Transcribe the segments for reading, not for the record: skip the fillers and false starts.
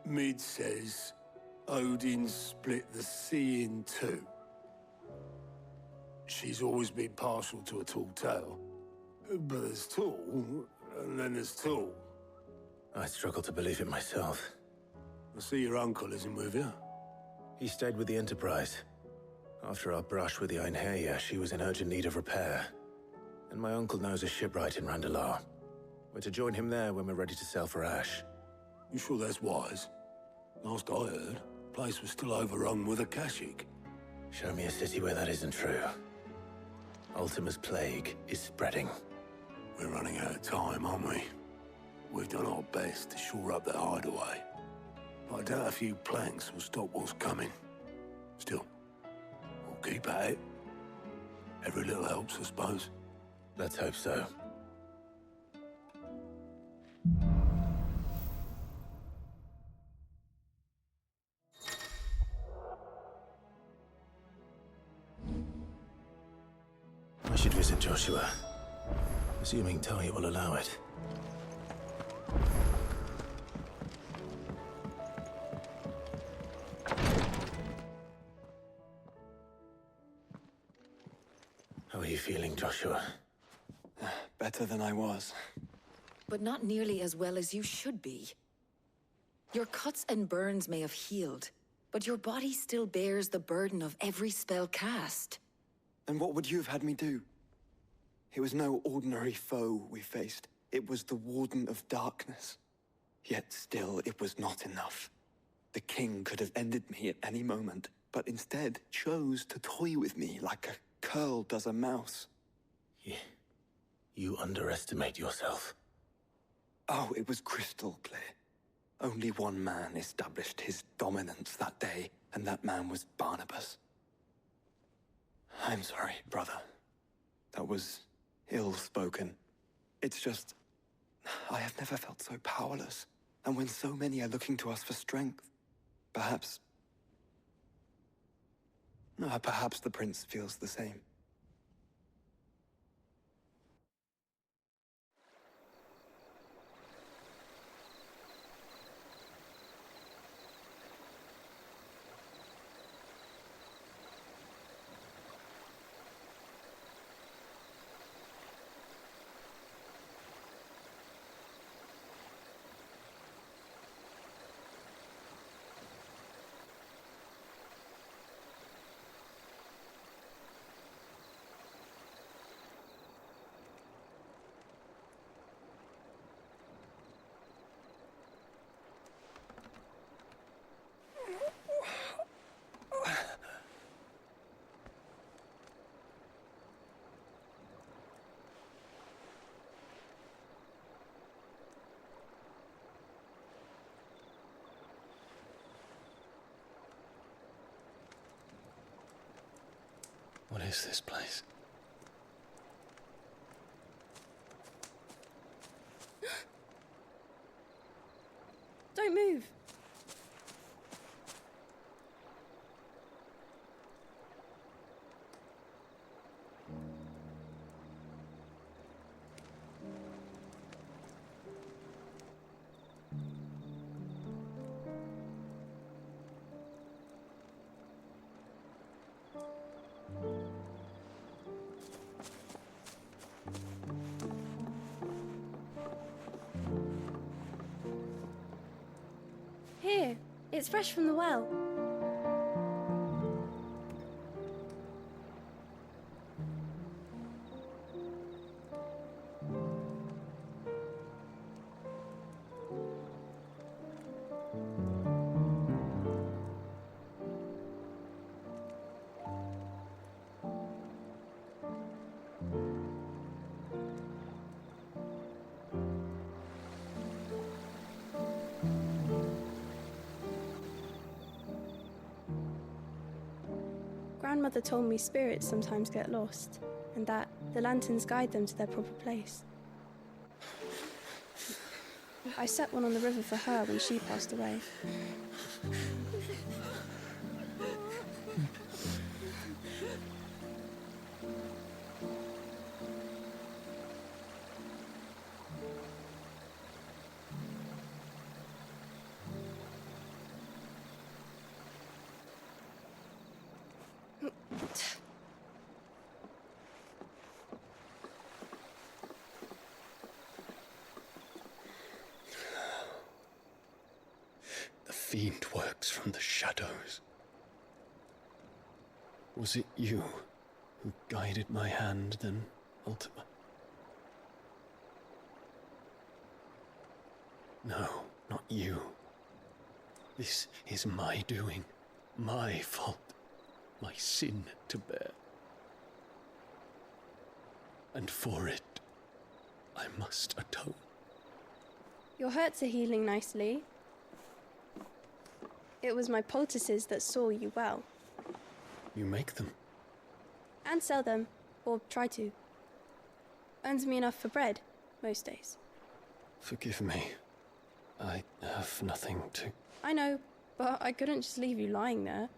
Mid says Odin split the sea in two. She's always been partial to a tall tale. But there's tall, and then there's tall. I struggle to believe it myself. I see your uncle isn't with you. He stayed with the Enterprise. After our brush with the Einherja, she was in urgent need of repair. And my uncle knows a shipwright in Randalar. We're to join him there when we're ready to sail for Ash. You sure that's wise? Last I heard, the place was still overrun with Akashic. Show me a city where that isn't true. Ultima's plague is spreading. We're running out of time, aren't we? We've done our best to shore up that hideaway. But I doubt a few planks will stop what's coming. Still, we'll keep at it. Every little helps, I suppose. Let's hope so. I should visit Joshua. Assuming Talia will allow it. How are you feeling, Joshua? Better than I was. But not nearly as well as you should be. Your cuts and burns may have healed, but your body still bears the burden of every spell cast. Then what would you have had me do? It was no ordinary foe we faced. It was the Warden of Darkness. Yet still, it was not enough. The king could have ended me at any moment, but instead chose to toy with me like a curl does a mouse. You underestimate yourself. Oh, it was crystal clear. Only one man established his dominance that day, and that man was Barnabas. I'm sorry, brother. That was ill-spoken. It's just, I have never felt so powerless. And when so many are looking to us for strength, perhaps the prince feels the same. What is this place? Don't move. Here, it's fresh from the well. Grandmother told me spirits sometimes get lost, and that the lanterns guide them to their proper place. I set one on the river for her when she passed away. fiend works from the shadows. Was it you who guided my hand then, Ultima? No, not you. This is my doing, my fault, my sin to bear. And for it, I must atone. Your hurts are healing nicely. It was my poultices that saw you well. You make them? And sell them, or try to. Earns me enough for bread, most days. Forgive me. I have nothing to... I know, but I couldn't just leave you lying there.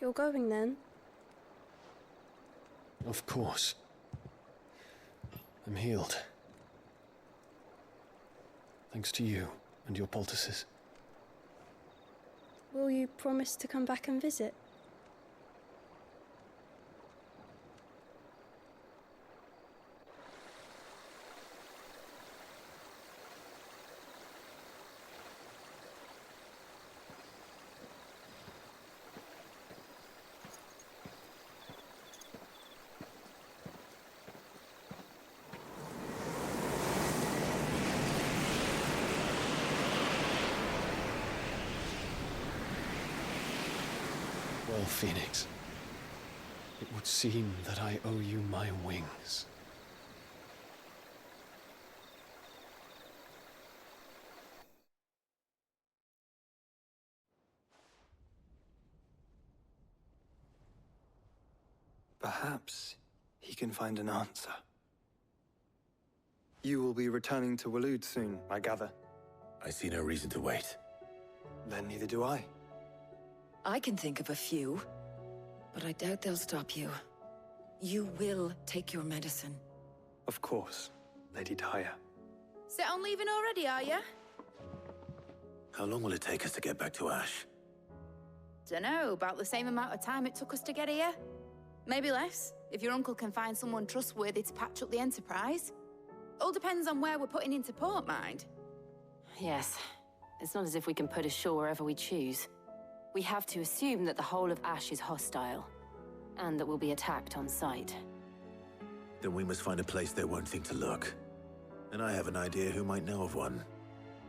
You're going then? Of course. I'm healed. Thanks to you and your poultices. Will you promise to come back and visit? Well, Phoenix, it would seem that I owe you my wings. Perhaps he can find an answer. You will be returning to Waloed soon, I gather. I see no reason to wait. Then neither do I. I can think of a few, but I doubt they'll stop you. You will take your medicine. Of course, Lady Daya. Set on leaving already, are you? How long will it take us to get back to Ash? Dunno, about the same amount of time it took us to get here. Maybe less, if your uncle can find someone trustworthy to patch up the Enterprise. All depends on where we're putting into port, mind. Yes. It's not as if we can put ashore wherever we choose. We have to assume that the whole of Ash is hostile, and that we'll be attacked on sight. Then we must find a place they won't think to look. And I have an idea who might know of one.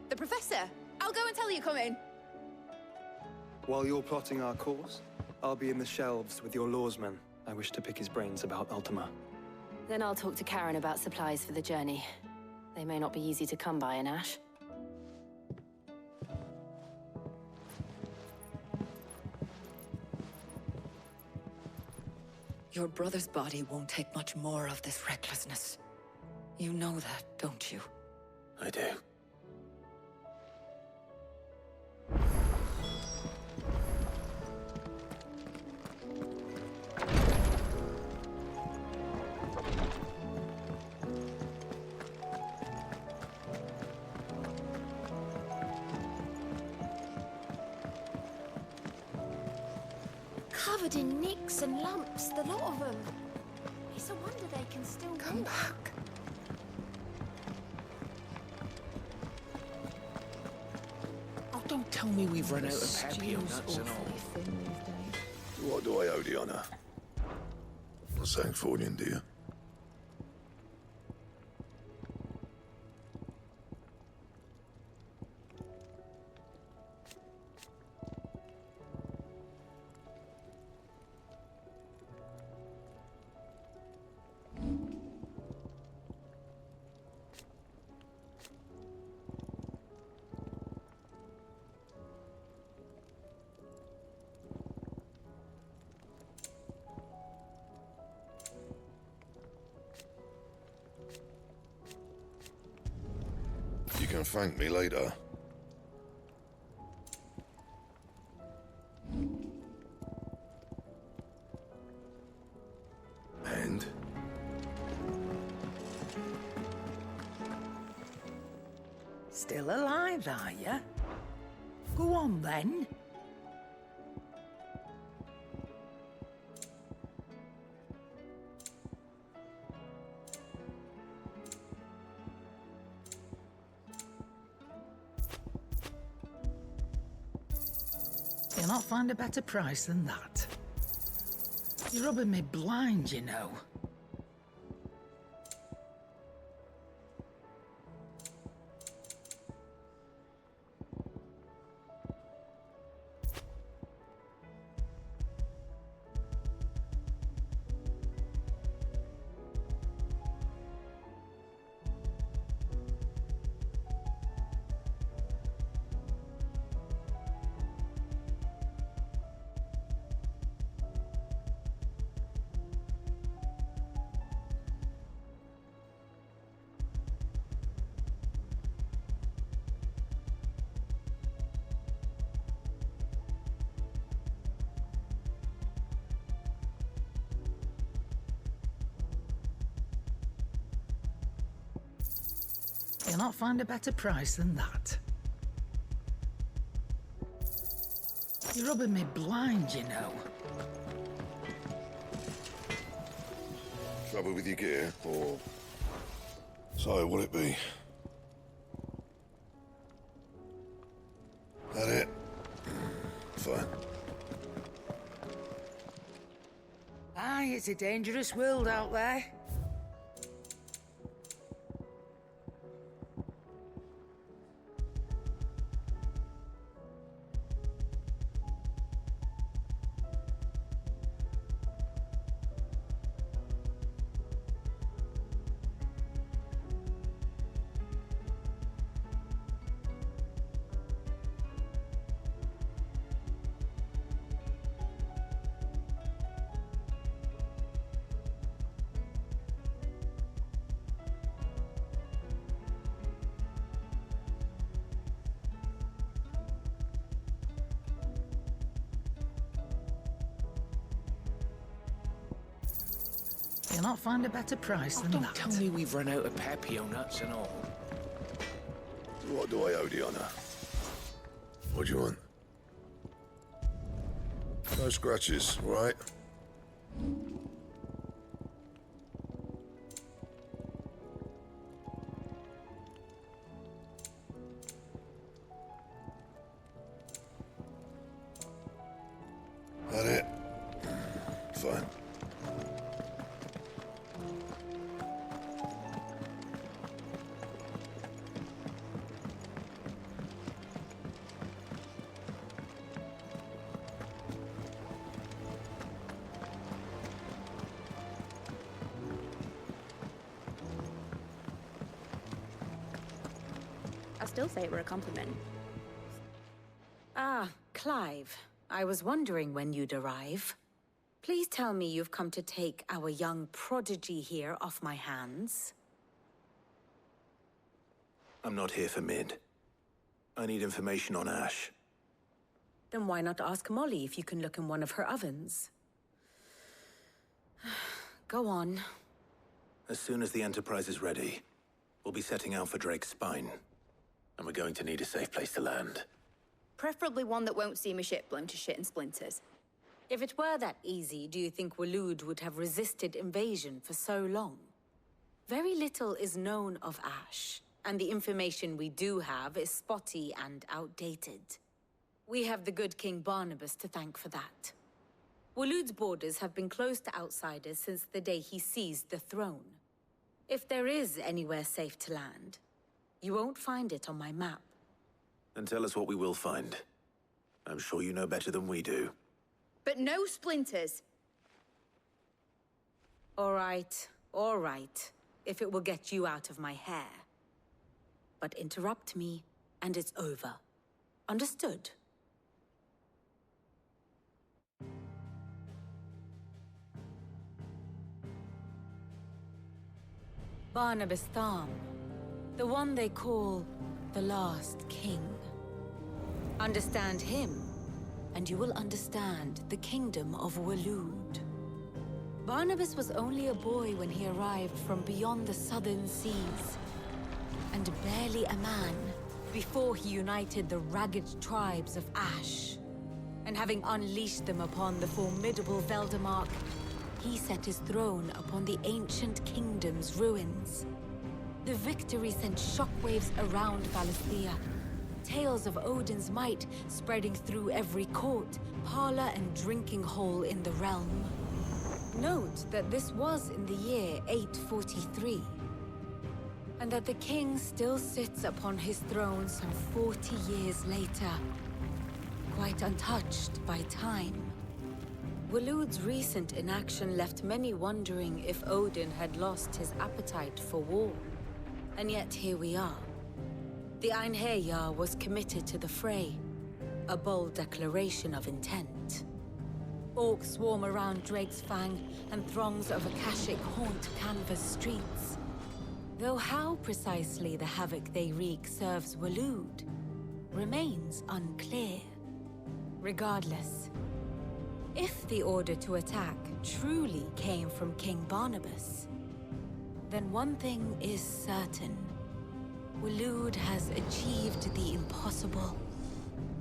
The Professor! I'll go and tell you come in. While you're plotting our course, I'll be in the shelves with your lawsman. I wish to pick his brains about Ultima. Then I'll talk to Karen about supplies for the journey. They may not be easy to come by in Ash. Your brother's body won't take much more of this recklessness. You know that, don't you? I do. Covered in nicks and lumps, the lot of them. It's a wonder they can still Come back. Oh, don't tell me we've run out of happy nuts and all. What do I owe the honor? For Sancfordian, do you? You can thank me later. And? Still alive, are you? Go on, then. You'll not find a better price than that. You're rubbing me blind, you know. You'll not find a better price than that. You're rubbing me blind, you know. Trouble with your gear, or... So, will it be? That it? Fine. Aye, it's a dangerous world out there. You'll not find a better price than don't that. tell me we've run out of Pepio nuts and all. What do I owe the honor? What do you want? No scratches, right? That it? Fine. I still say it were a compliment. Ah, Clive. I was wondering when you'd arrive. Please tell me you've come to take our young prodigy here off my hands. I'm not here for Mid. I need information on Ash. Then why not ask Molly if you can look in one of her ovens? Go on. As soon as the Enterprise is ready, we'll be setting out for Drake's Spine. And we're going to need a safe place to land. Preferably one that won't see my ship blown to shit and splinters. If it were that easy, do you think Waloed would have resisted invasion for so long? Very little is known of Ash, and the information we do have is spotty and outdated. We have the good King Barnabas to thank for that. Waloed's borders have been closed to outsiders since the day he seized the throne. If there is anywhere safe to land, you won't find it on my map. Then tell us what we will find. I'm sure you know better than we do. But no splinters. All right, if it will get you out of my hair. But interrupt me, and it's over. Understood? Barnabas Tham, the one they call the Last King. Understand him, and you will understand the kingdom of Waloed. Barnabas was only a boy when he arrived from beyond the southern seas, and barely a man before he united the ragged tribes of Ash. And having unleashed them upon the formidable Veldamark, he set his throne upon the ancient kingdom's ruins. The victory sent shockwaves around Valisthea, tales of Odin's might spreading through every court, parlor, and drinking hole in the realm. Note that this was in the year 843, and that the king still sits upon his throne some 40 years later, quite untouched by time. Waloed's recent inaction left many wondering if Odin had lost his appetite for war. And yet here we are. The Einherjar was committed to the fray, a bold declaration of intent. Orcs swarm around Drake's Fang, and throngs of Akashic haunt Canvas streets. Though how precisely the havoc they wreak serves Waloed remains unclear. Regardless, if the order to attack truly came from King Barnabas, then one thing is certain. Waloed has achieved the impossible,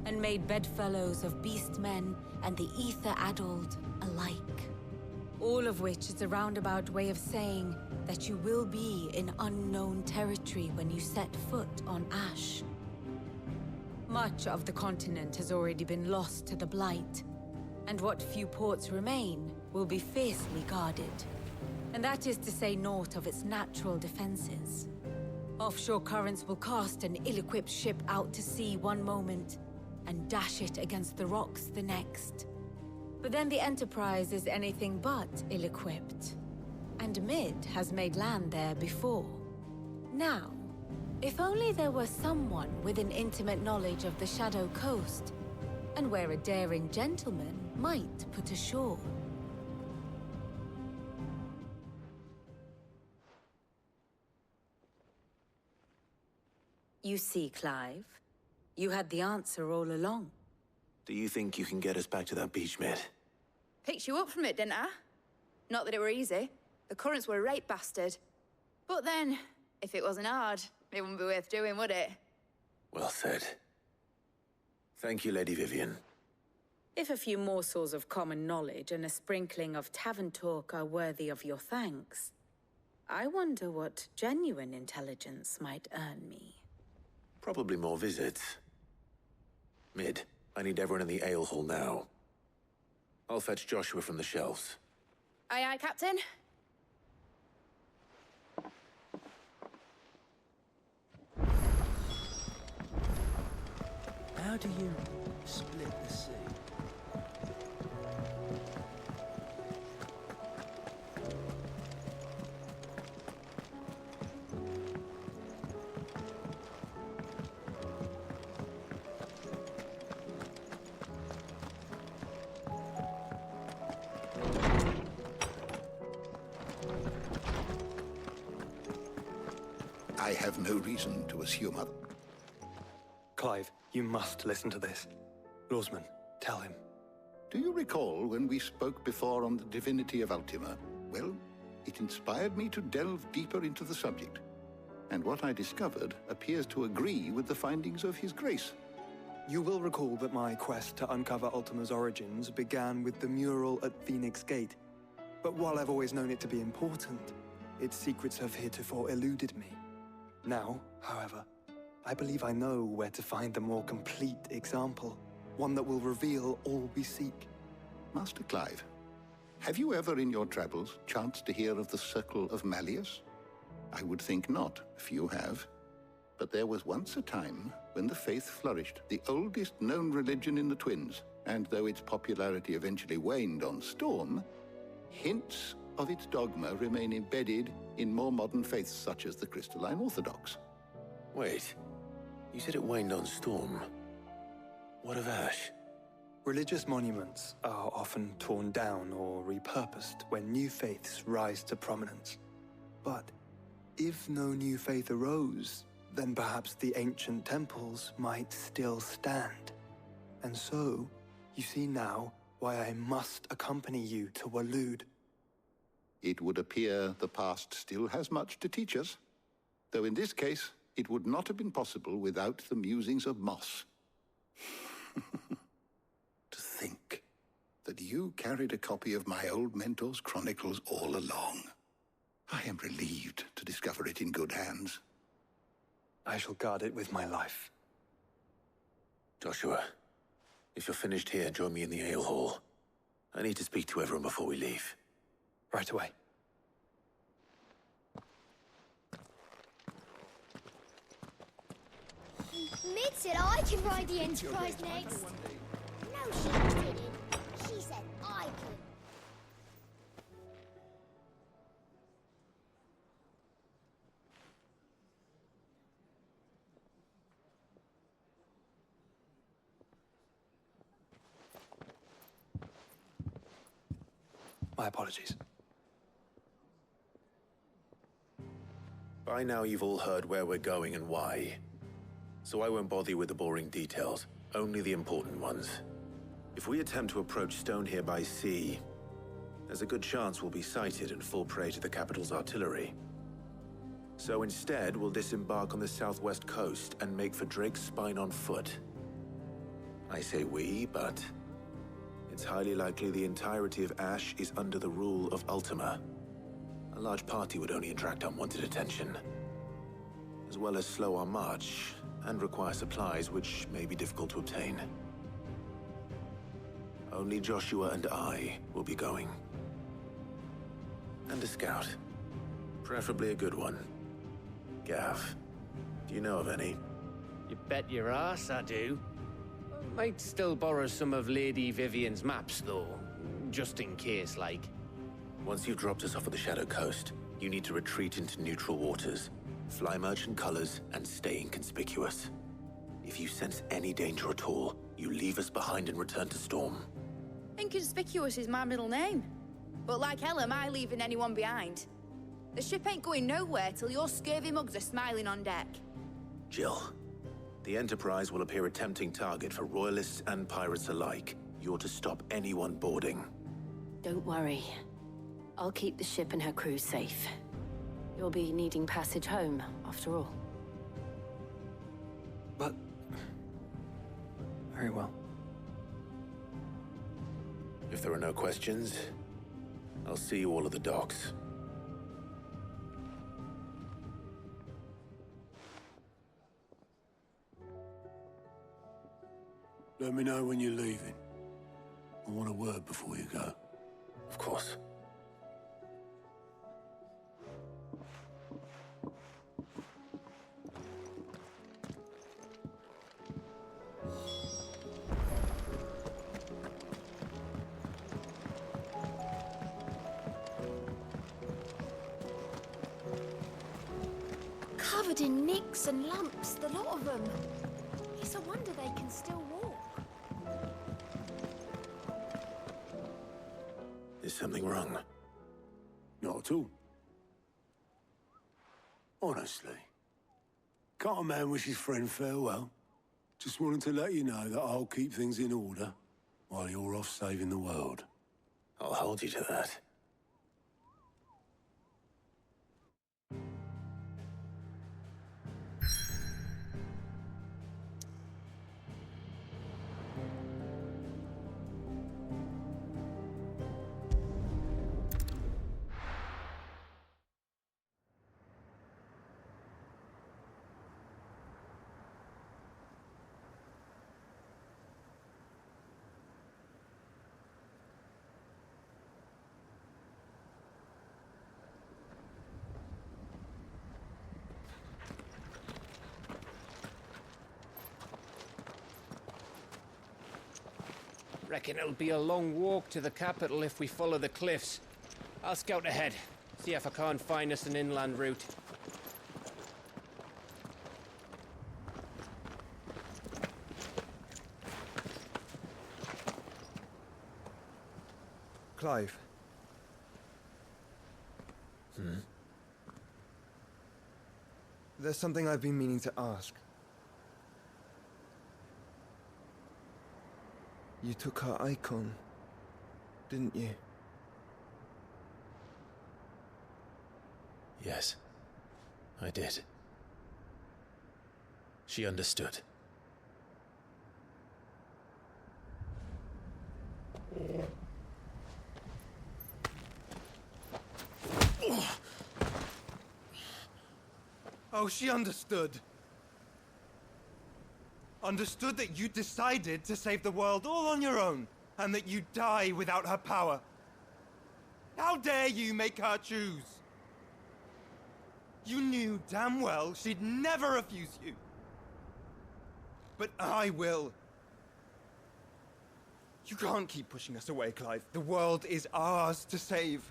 and made bedfellows of beastmen and the ether-addled alike. All of which is a roundabout way of saying that you will be in unknown territory when you set foot on Ash. Much of the continent has already been lost to the Blight, and what few ports remain will be fiercely guarded. And that is to say naught of its natural defenses. Offshore currents will cast an ill-equipped ship out to sea one moment, and dash it against the rocks the next. But then the Enterprise is anything but ill-equipped. And Mid has made land there before. Now, if only there were someone with an intimate knowledge of the Shadow Coast, and where a daring gentleman might put ashore. You see, Clive, you had the answer all along. Do you think you can get us back to that beach, Mid? Picked you up from it, didn't I? Not that it were easy. The currents were a rape bastard. But then, if it wasn't hard, it wouldn't be worth doing, would it? Well said. Thank you, Lady Vivian. If a few morsels of common knowledge and a sprinkling of tavern talk are worthy of your thanks, I wonder what genuine intelligence might earn me. Probably more visits. Mid, I need everyone in the ale hall now. I'll fetch Joshua from the shelves. Aye, aye, Captain. How do you split the sea? I have no reason to assume other. Clive, you must listen to this. Lawsman, tell him. Do you recall when we spoke before on the divinity of Ultima? Well, it inspired me to delve deeper into the subject. And what I discovered appears to agree with the findings of His Grace. You will recall that my quest to uncover Ultima's origins began with the mural at Phoenix Gate. But while I've always known it to be important, its secrets have heretofore eluded me. Now, however, I believe I know where to find the more complete example, one that will reveal all we seek. Master Clive, have you ever in your travels chanced to hear of the Circle of Malleus? I would think not, if you have. But there was once a time when the faith flourished, the oldest known religion in the Twins, and though its popularity eventually waned on Storm, hints of its dogma remain embedded in more modern faiths such as the Crystalline Orthodox. Wait, you said it waned on Storm. What of Ash? Religious monuments are often torn down or repurposed when new faiths rise to prominence. But if no new faith arose, then perhaps the ancient temples might still stand. And so, you see now why I must accompany you to Waloed. It would appear the past still has much to teach us, though in this case, it would not have been possible without the musings of Moss. To think that you carried a copy of my old mentor's chronicles all along. I am relieved to discover it in good hands. I shall guard it with my life. Joshua, if you're finished here, join me in the ale hall. I need to speak to everyone before we leave. Right away. Mid said I can ride the Enterprise next. No, she didn't. She said I could. My apologies. By now you've all heard where we're going and why. So I won't bother you with the boring details, only the important ones. If we attempt to approach Stone here by sea, there's a good chance we'll be sighted and fall prey to the capital's artillery. So instead, we'll disembark on the southwest coast and make for Drake's Spine on foot. I say we, but it's highly likely the entirety of Ash is under the rule of Ultima. A large party would only attract unwanted attention, as well as slow our march and require supplies which may be difficult to obtain. Only Joshua and I will be going. And a scout. Preferably a good one. Gav, do you know of any? You bet your ass I do. Might still borrow some of Lady Vivian's maps, though. Just in case, like. Once you've dropped us off at the Shadow Coast, you need to retreat into neutral waters, fly merchant colors, and stay inconspicuous. If you sense any danger at all, you leave us behind and return to Storm. Inconspicuous is my middle name. But like hell am I leaving anyone behind. The ship ain't going nowhere till your scurvy mugs are smiling on deck. Jill, the Enterprise will appear a tempting target for royalists and pirates alike. You're to stop anyone boarding. Don't worry. I'll keep the ship and her crew safe. You'll be needing passage home, after all. But... very well. If there are no questions, I'll see you all at the docks. Let me know when you're leaving. I want a word before you go. Of course. Covered in nicks and lumps, the lot of them. It's a wonder they can still walk. Is something wrong? Not at all. Honestly. Can't a man wish his friend farewell? Just wanted to let you know that I'll keep things in order while you're off saving the world. I'll hold you to that. Reckon it'll be a long walk to the capital if we follow the cliffs. I'll scout ahead, see if I can't find us an inland route. Clive. There's something I've been meaning to ask. You took her icon, didn't you? Yes, I did. She understood. Oh, she understood. Understood that you decided to save the world all on your own, and that you'd die without her power. How dare you make her choose? You knew damn well she'd never refuse you. But I will. You can't keep pushing us away, Clive. The world is ours to save,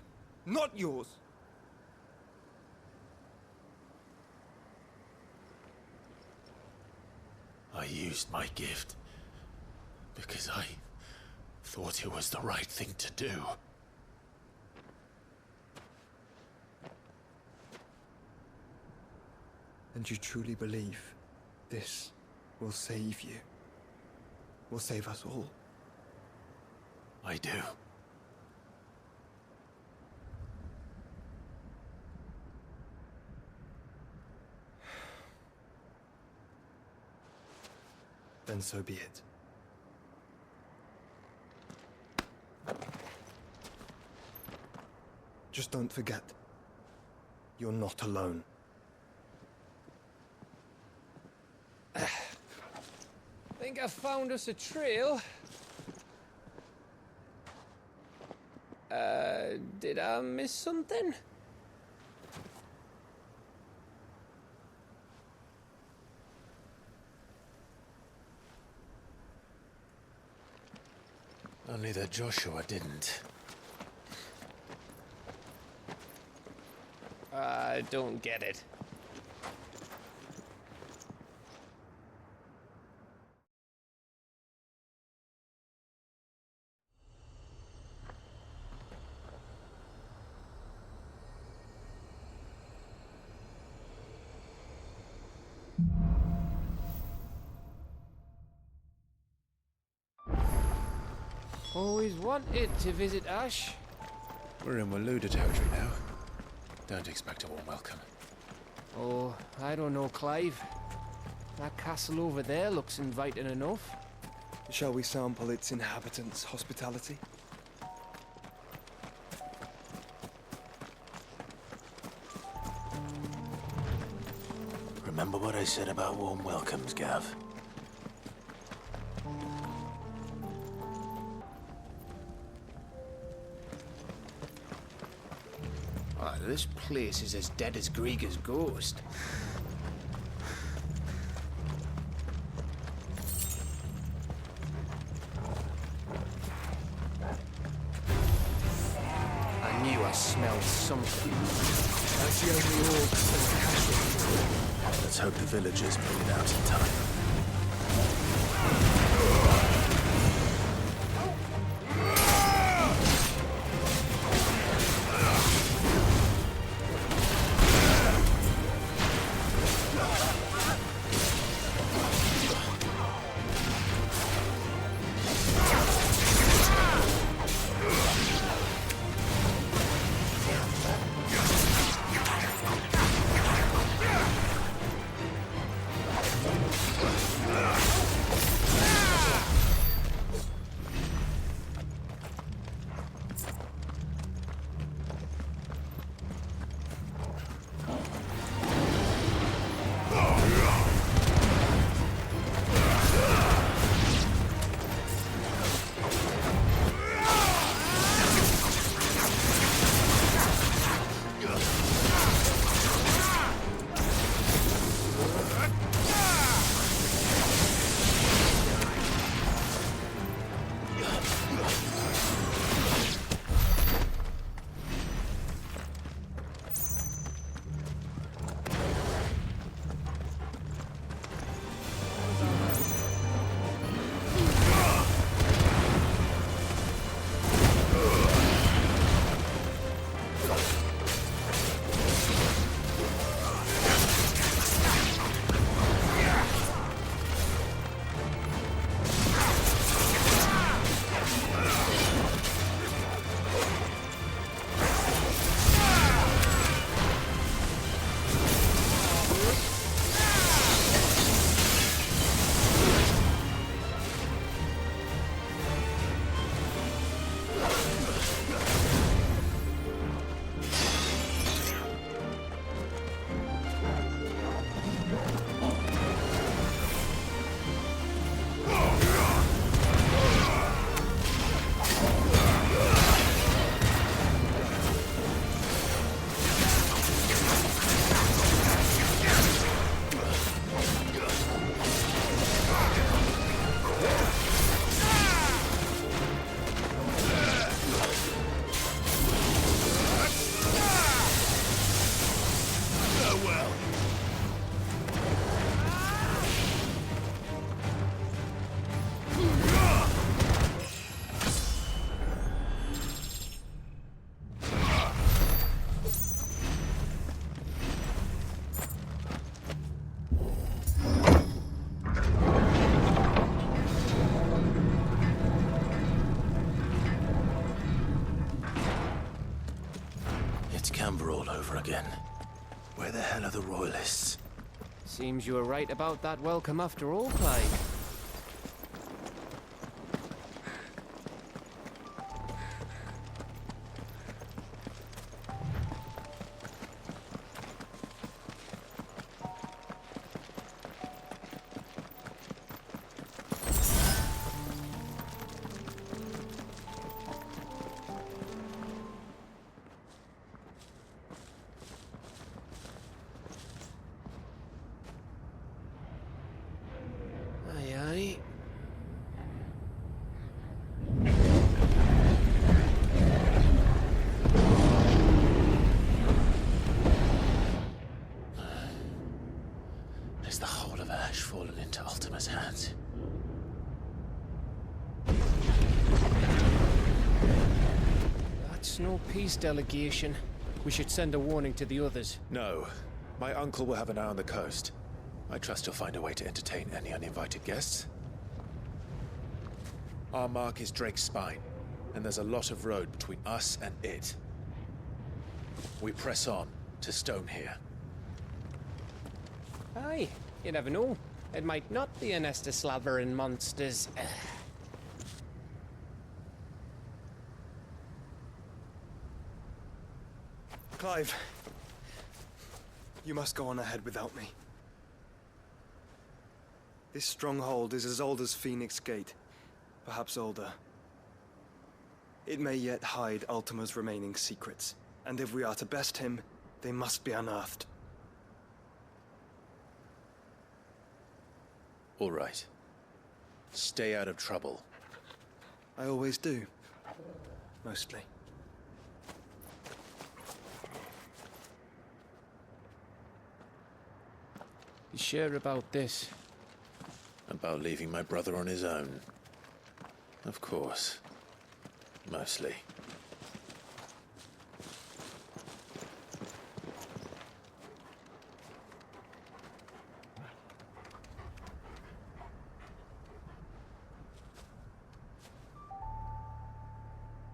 not yours. I used my gift because I thought it was the right thing to do. And you truly believe this will save you? Will save us all? I do. Then so be it. Just don't forget, you're not alone. Think I found us a trail. Did I miss something? Only that Joshua didn't. I don't get it. Always wanted to visit Ash. We're in Waluda territory now. Don't expect a warm welcome. Oh, I don't know, Clive. That castle over there looks inviting enough. Shall we sample its inhabitants' hospitality? Remember what I said about warm welcomes, Gav? Oh, this place is as dead as Grieger's ghost. I knew I smelled something. That's the only orcs in the castle. Let's hope the villagers bring it out in time. number all over again. Where the hell are the royalists? Seems you were right about that welcome after all, Clive. Is the whole of Ash fallen into Ultima's hands? That's no peace delegation. We should send a warning to the others. No. My uncle will have an eye on the coast. I trust he'll find a way to entertain any uninvited guests. Our mark is Drake's Spine, and there's a lot of road between us and it. We press on to Stone here. Aye, you never know. It might not be a nest of slavering monsters. Clive, you must go on ahead without me. This stronghold is as old as Phoenix Gate, perhaps older. It may yet hide Ultima's remaining secrets, and if we are to best him, they must be unearthed. All right. Stay out of trouble. I always do. Mostly. You sure about this? About leaving my brother on his own? Of course. Mostly.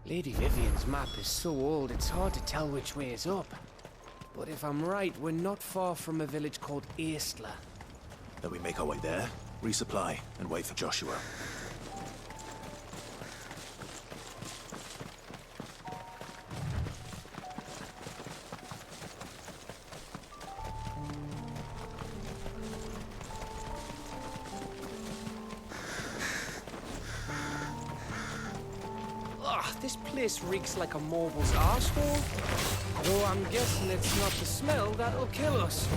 Lady Vivian's map is so old it's hard to tell which way is up. But if I'm right, we're not far from a village called Aistla. Then we make our way there, resupply, and wait for Joshua. This place reeks like a mobile's arsehole. Though I'm guessing it's not the smell that'll kill us.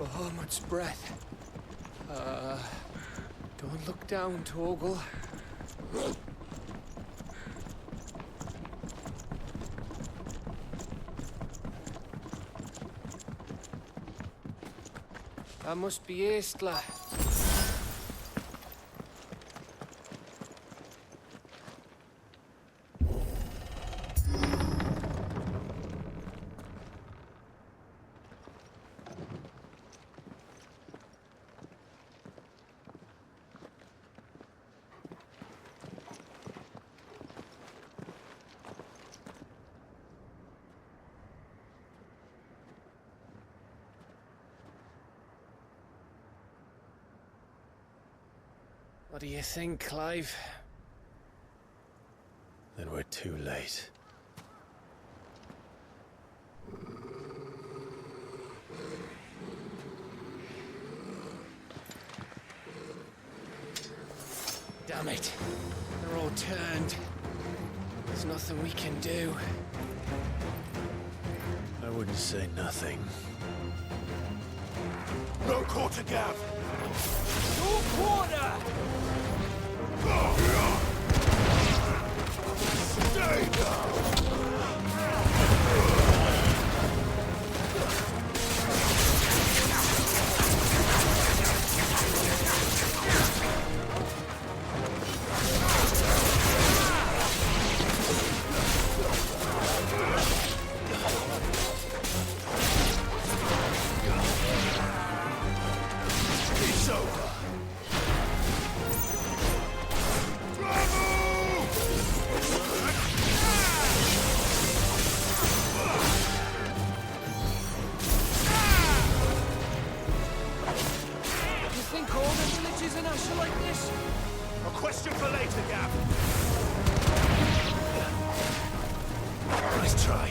Oh, much breath. Don't look down, Torgal. That must be Aistla. What do you think, Clive? Then we're too late. Damn it. They're all turned. There's nothing we can do. I wouldn't say nothing. No quarter, Gav! No quarter! Stay down! It's over! Like this? A question for later, Gav. Nice try.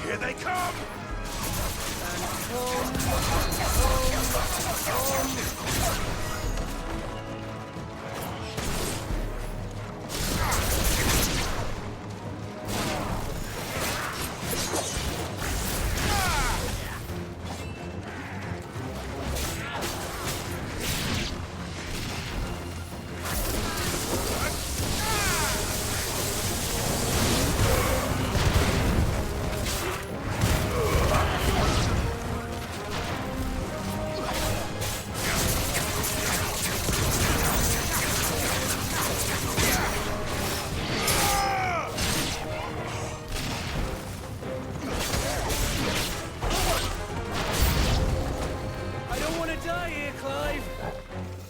Here they come!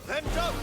Then don't!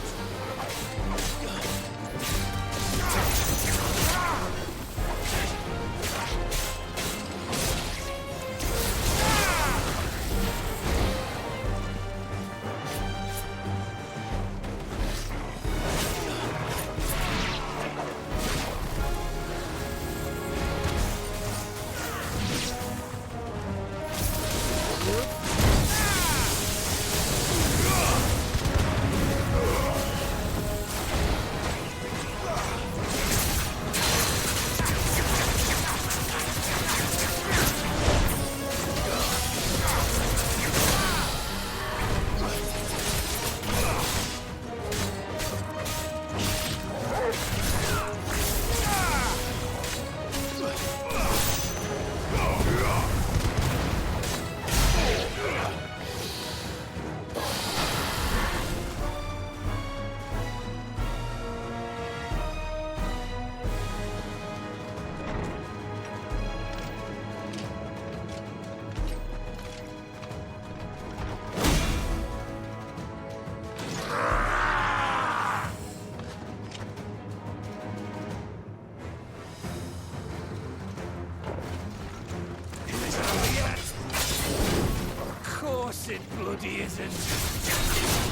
course it bloody isn't.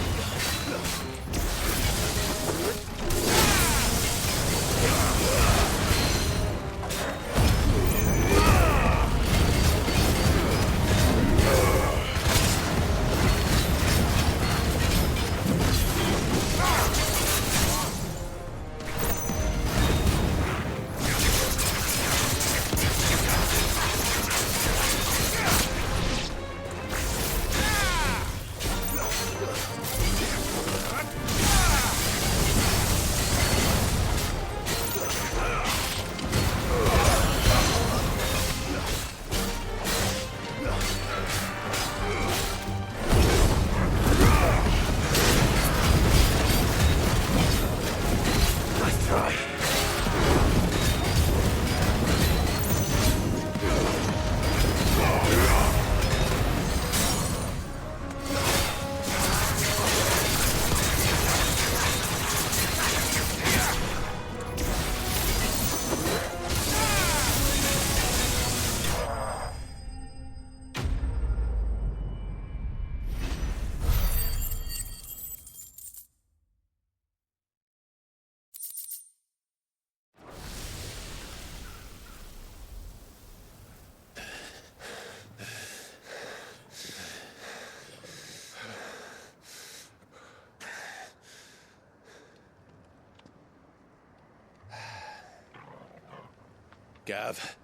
Gav.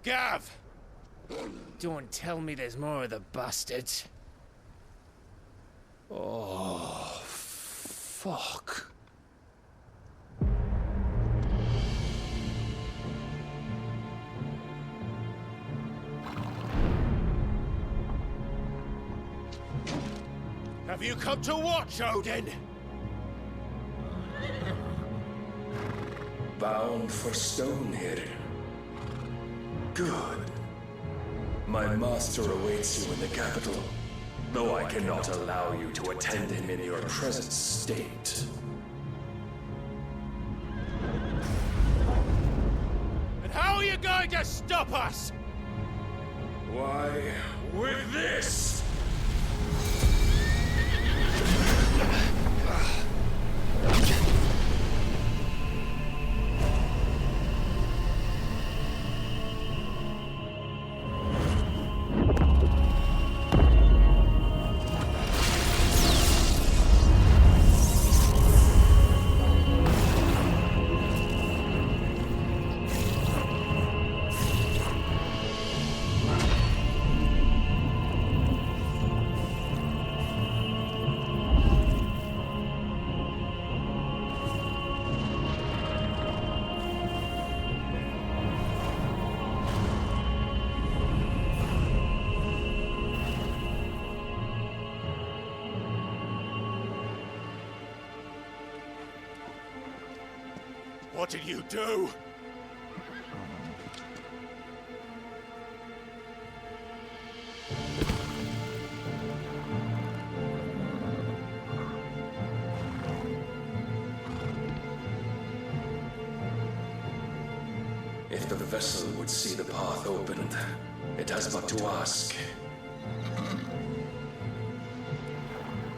Gav! Don't tell me there's more of the bastards. Oh, fuck. Have you come to watch, Odin? Bound for Stonehill. Good. My master awaits you in the capital, though I cannot allow you to attend him in your present state. And how are you going to stop us? Why, with this! What did you do? If the vessel would see the path opened, it has but to ask.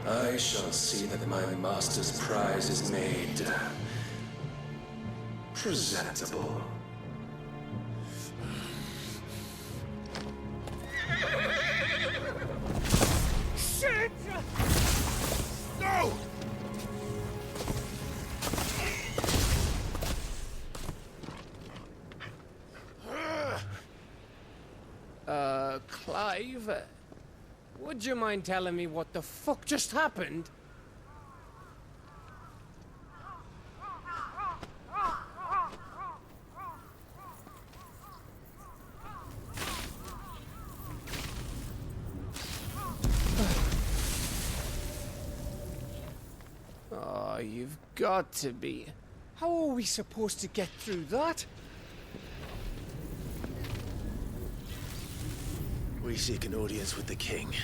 I shall see that my master's prize is made presentable. Shit! No! Clive? Would you mind telling me what the fuck just happened? Oh, you've got to be. How are we supposed to get through that? We seek an audience with the king.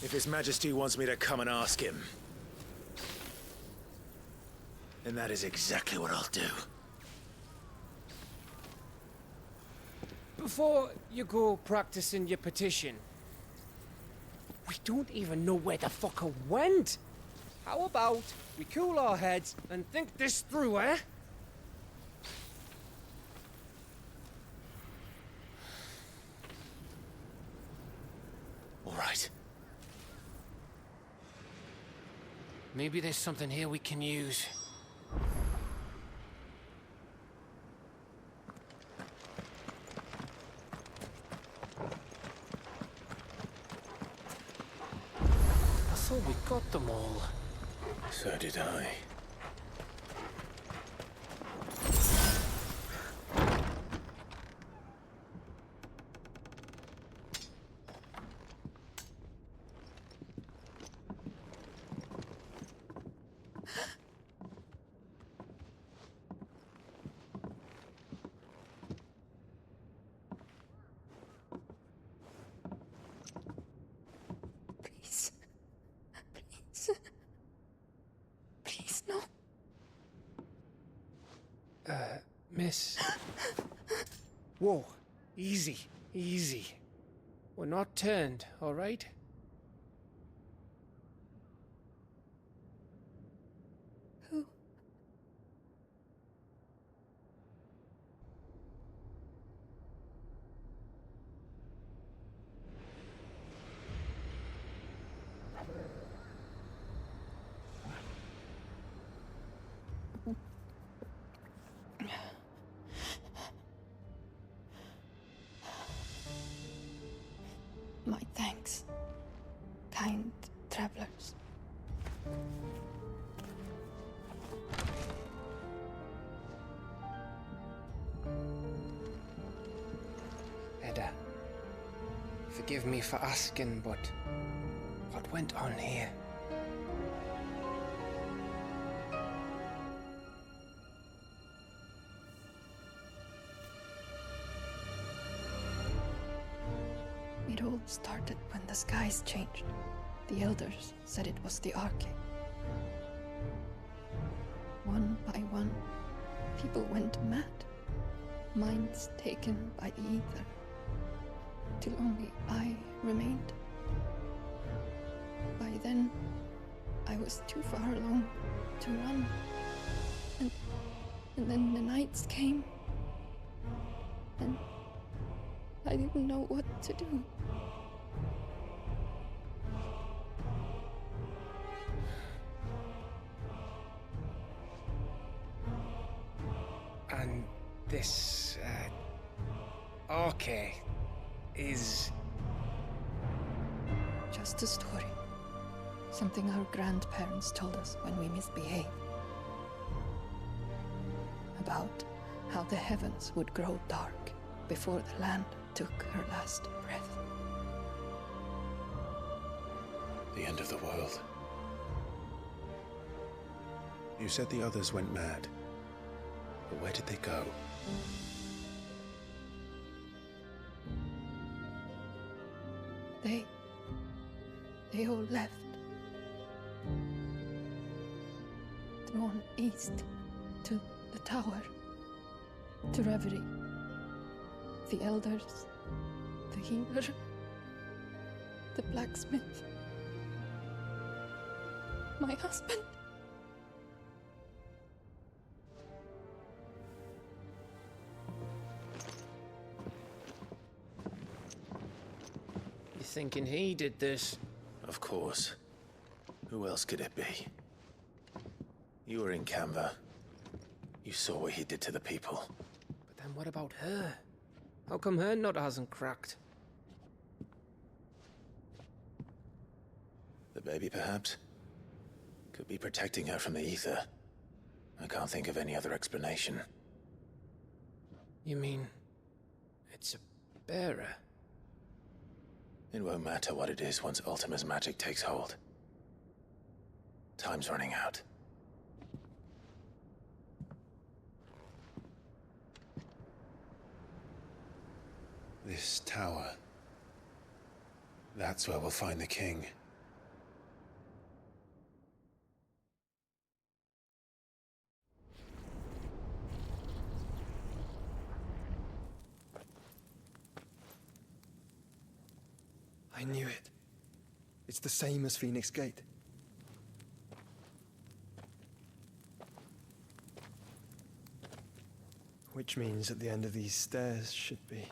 If His Majesty wants me to come and ask him, then that is exactly what I'll do. before you go practicing your petition, we don't even know where the fucker went. How about we cool our heads and think this through, eh? All right. Maybe there's something here we can use. I thought we got them all. So did I. Please. Please. Please, no. Miss. Whoa. Easy. Easy. We're not turned, all right? Who? My thanks, kind travelers. Edda, forgive me for asking, but what went on here? It all started when the skies changed. The elders said it was the Arche. One by one, people went mad. Minds taken by the ether. Till only I remained. By then, I was too far along to run. And then the nights came. And I didn't know what to do. And this, Arche is... Just a story. Something our grandparents told us when we misbehaved. About how the heavens would grow dark before the land took her last breath. The end of the world. You said the others went mad. But where did they go? They all left. Drawn east to the tower, to Reverie. The elders, the healer, the blacksmith, my husband. You thinking he did this? Of course. Who else could it be? You were in Canva. You saw what he did to the people. But then what about her? How come her nut hasn't cracked? The baby, perhaps? Could be protecting her from the ether. I can't think of any other explanation. You mean... it's a bearer? It won't matter what it is once Ultima's magic takes hold. Time's running out. This tower. That's where we'll find the king. I knew it. It's the same as Phoenix Gate. Which means at the end of these stairs should be...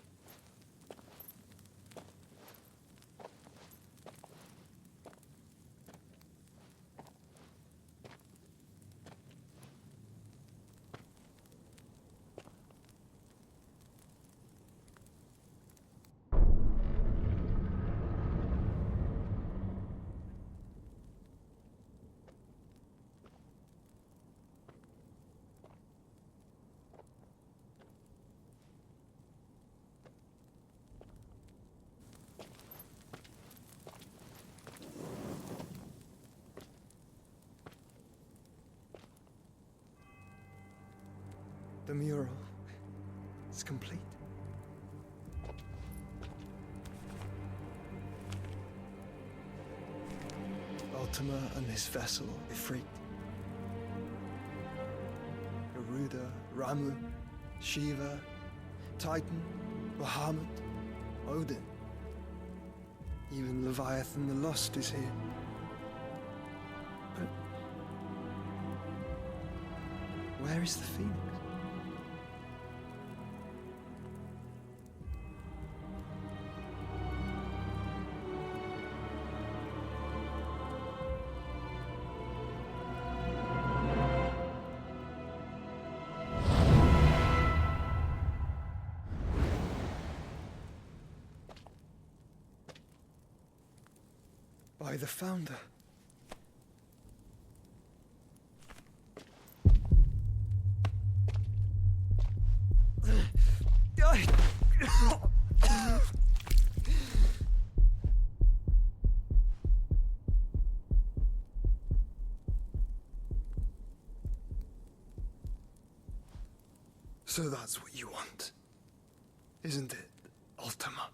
The mural is complete. Ultima and his vessel, Ifrit. Garuda, Ramu, Shiva, Titan, Bahamut, Odin. Even Leviathan the Lost is here. But where is the Phoenix? By the Founder. So that's what you want, isn't it, Ultima?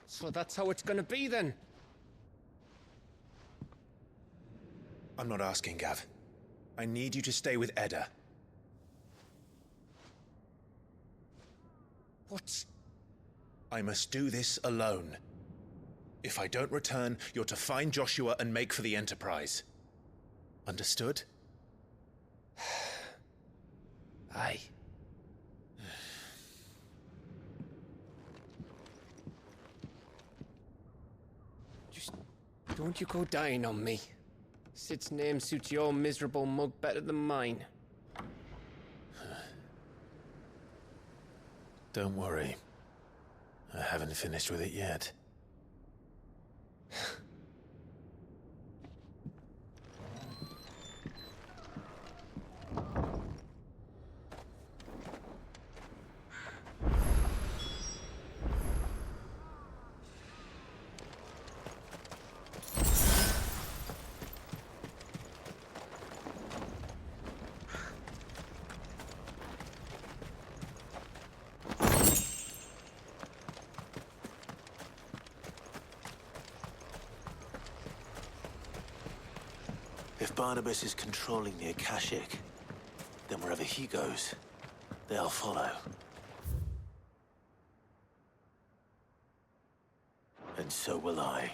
So that's how it's gonna be then? I'm not asking, Gav. I need you to stay with Edda. What? I must do this alone. If I don't return, you're to find Joshua and make for the Enterprise. Understood? Aye. Just don't you go dying on me. Sid's name suits your miserable mug better than mine. Don't worry. I haven't finished with it yet. If Barnabas is controlling the Akashic, then wherever he goes, they'll follow. And so will I.